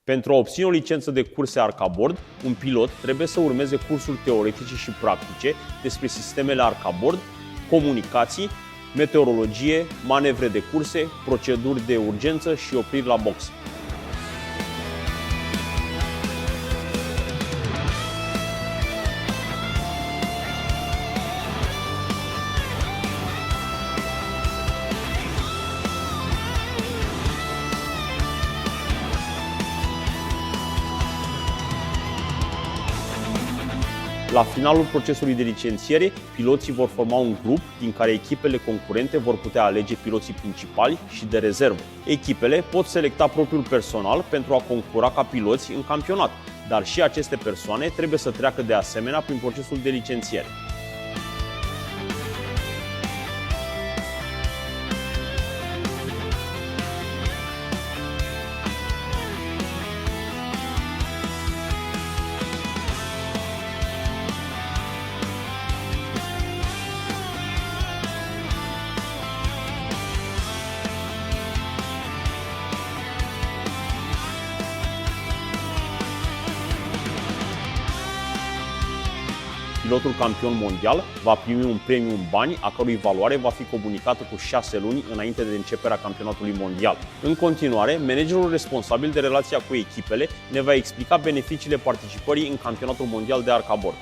Pentru a obține o licență de curse arcabord, un pilot trebuie să urmeze cursuri teoretice și practice despre sistemele arcabord, comunicații, meteorologie, manevre de curse, proceduri de urgență și opriri la box. La finalul procesului de licențiere, piloții vor forma un grup din care echipele concurente vor putea alege piloții principali și de rezervă. Echipele pot selecta propriul personal pentru a concura ca piloți în campionat, dar și aceste persoane trebuie să treacă de asemenea prin procesul de licențiere. Pilotul campion mondial va primi un premiu în bani, a cărui valoare va fi comunicată cu 6 luni înainte de începerea campionatului mondial. În continuare, managerul responsabil de relația cu echipele ne va explica beneficiile participării în campionatul mondial de arcabord.